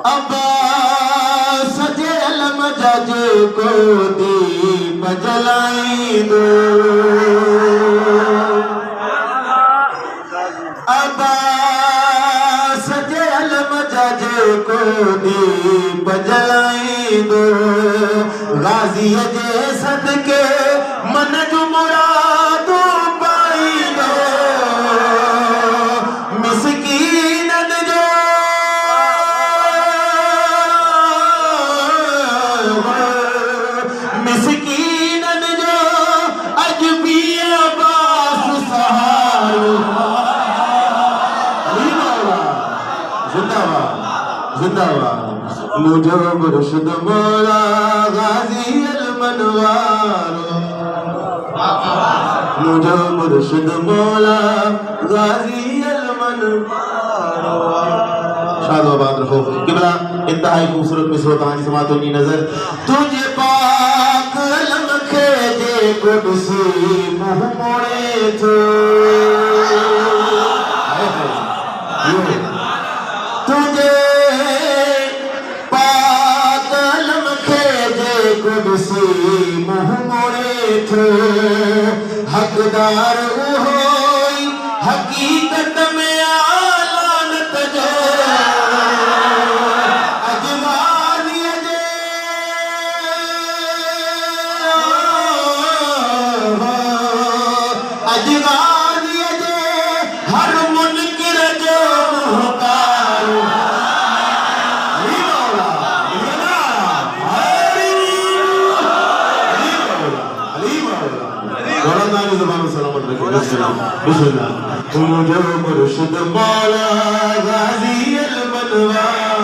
عباس علم جج کو دیپ جلائی دو عباس علم جج کو دیپ جلائی دو غازی جے صدقے من جو مرادو پائی دو مسکینن جو مسکینن جو اج بھی عباس سہارو زندہ باد زندہ باد مجھے مرشد مولا غازی المنوارو مجھے مرشد مولا غازی المنوارو شاد و آباد رہو قبلہ انتہائی خوبصورت مصر و کہانی سماعتوں کی نظر تجھے پاک علم کھیجے قدسی منہ موڑے تھے تجھے پاک علم کھیجے قدسی منہ موڑے تھے حقدار ہوئی حقیقت میں آلانت جو اجمالی جے اجمالی جے ہر منکر جو محتارو علی مولا علی مولا گورندانی زبان سلامت رکھیں بسم اللہ مجھے مرشد مولا غازی المنوار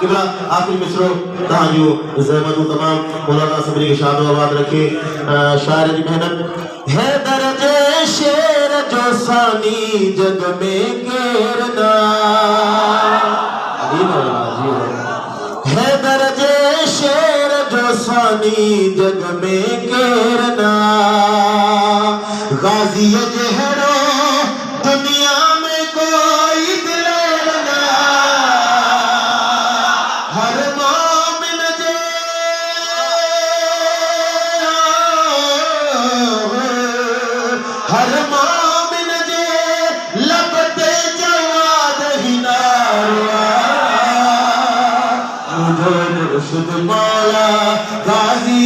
قبلہ آخری مصرو کہانیوں زحمت و تمام مولانا صبری کے شاد و آباد رکھے شاعر کی محنت ہے درجے شیر جو ثانی جگ میں گرنا ہے درجے شیر جو ثانی جگ میں گرنا غازی جہرو دنیا میں کوئی دلیرنا ہر مومن جے ہر مومن جے لبتے جواد ہی ناروا مجھے مرشد مولا غازی